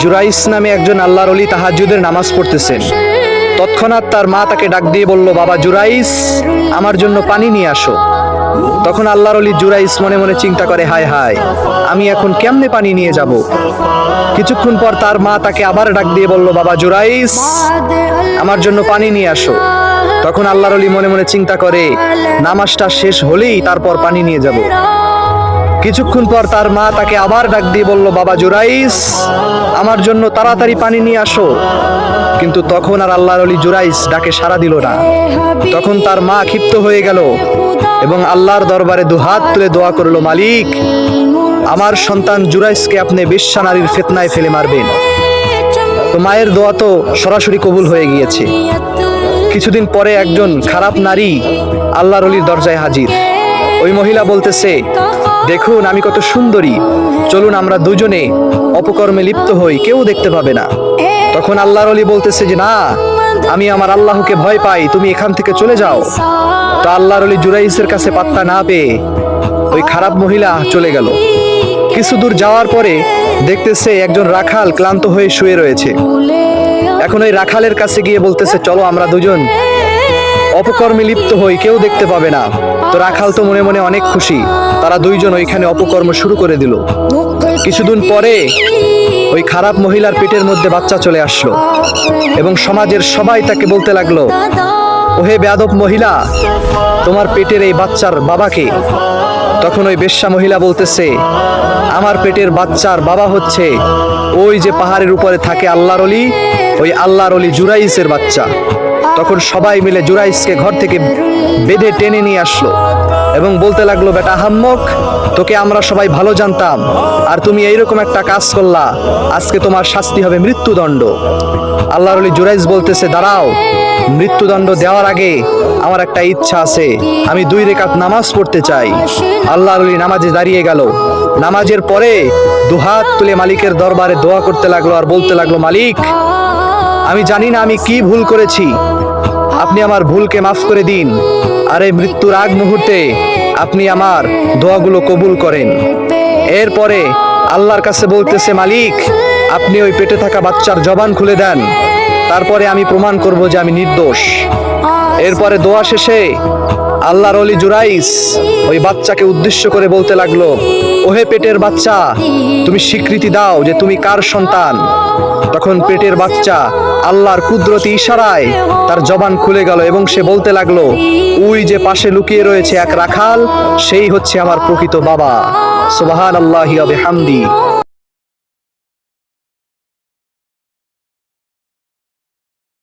জুরাইস নামে একজন আল্লাহর ওলি তাহাজ্জুদের নামাজ পড়তেছেন। তৎক্ষণাৎ তার মা তাকে ডাক দিয়ে বলল, বাবা জুরাইস, আমার জন্য পানি নিয়ে আসো। তখন আল্লাহর ওলি জুরাইস মনে মনে চিন্তা করে, হায় হায়, আমি এখন কেমনে পানি নিয়ে যাব। কিছুক্ষণ পর তার মা তাকে আবার ডাক দিয়ে বলল, বাবা জুরাইস, আমার জন্য পানি নিয়ে আসো। তখন আল্লাহর ওলি মনে মনে চিন্তা করে, নামাজটা শেষ হলেই তারপর পানি নিয়ে যাব। কিছুক্ষণ পর তার মা তাকে আবার ডাক দিয়ে বলল, বাবা জুরাইস, আমার জন্য তাড়াতাড়ি পানি নিয়ে আসো। কিন্তু তখন আর আল্লাহর ওলি জুরাইস ডাকে সাড়া দিল না। তখন তার মা ক্ষিপ্ত হয়ে গেল এবং আল্লাহর দরবারে দুহাত তুলে দোয়া করলো, মালিক, আমার সন্তান জুরাইসকে আপনি বেশ্যা নারীর ফিতনায় ফেলে মারবেন। তো মায়ের দোয়া তো সরাসরি কবুল হয়ে গিয়েছে। কিছুদিন পরে একজন খারাপ নারী আল্লাহর ওলির দরজায় হাজির। ওই মহিলা বলতেছে, দেখুন আমি কত সুন্দরী, চলুন আমরা দুজনে অপকর্মে লিপ্ত হই, কেউ দেখতে পাবে না। তখন আল্লাহর ওলি বলতেছে যে, না, আমি আমার আল্লাহকে ভয় পাই, তুমি এখান থেকে চলে যাও। তো আল্লাহর ওলি জুরাইসের কাছে পাত্তা না পেয়ে ওই খারাপ মহিলা চলে গেল। কিছু দূর যাওয়ার পরে দেখতেছে একজন রাখাল ক্লান্ত হয়ে শুয়ে রয়েছে। এখন ওই রাখালের কাছে গিয়ে বলতেছে, চলো আমরা দুজন অপকর্মে লিপ্ত হই, কেউ দেখতে পাবে না। তো রাখাল তো মনে মনে অনেক খুশি। তারা দুইজন ওইখানে অপকর্ম শুরু করে দিল। কিছুদিন পরে ওই খারাপ মহিলার পেটের মধ্যে বাচ্চা চলে আসলো এবং সমাজের সবাই তাকে বলতে লাগলো, ওহে বেয়াদব মহিলা, তোমার পেটের এই বাচ্চার বাবাকে? তখন ওই বেশ্যা মহিলা বলতেছে, আমার পেটের বাচ্চার বাবা হচ্ছে ওই যে পাহাড়ের উপরে থাকে আল্লাহর ওলি, ওই আল্লাহর ওলি জুরাইসের বাচ্চা। তখন সবাই মিলে জুরাইসকে ঘর থেকে বেঁধে টেনে নিয়ে আসলো এবং বলতে লাগলো, বেটা আহাম্মক, তোকে আমরা সবাই ভালো জানতাম, আর তুমি এইরকম একটা কাজ করলা, আজকে তোমার শাস্তি হবে মৃত্যুদণ্ড। আল্লাহর ওলি জুরাইস বলতেছে, দাঁড়াও, মৃত্যুদণ্ড দেওয়ার আগে আমার একটা ইচ্ছা আছে, আমি 2 রাকাত নামাজ পড়তে চাই। আল্লাহর ওলি নামাজে দাঁড়িয়ে গেল। নামাজের পরে দুহাত তুলে মালিকের দরবারে দোয়া করতে লাগলো আর বলতে লাগলো, মালিক, আমি জানি না আমি কি ভুল করেছি, আপনি আমার ভুলকে মাফ করে দিন, আর এই মৃত্যুর আগ মুহূর্তে আপনি আমার দোয়াগুলো কবুল করেন। এরপরে আল্লাহর কাছে বলতেছে, মালিক, আপনি ওই পেটে থাকা বাচ্চার জবান খুলে দেন, তারপরে আমি প্রমাণ করব যে আমি নির্দোষ। এরপরে দোয়া শেষে আল্লাহর ওলি জুরাইস ওই বাচ্চাকে উদ্দেশ্য করে বলতে লাগলো, ওহে পেটের বাচ্চা, তুমি স্বীকৃতি দাও যে তুমি কার সন্তান। তখন পেটের বাচ্চা আল্লাহর কুদরতি ইশারায় তার জবান খুলে গেল এবং সে বলতে লাগলো, ওই যে পাশে লুকিয়ে রয়েছে এক রাখাল, সেই হচ্ছে আমার প্রকৃত বাবা। সুবহানাল্লাহি ওয়া বিহামদি।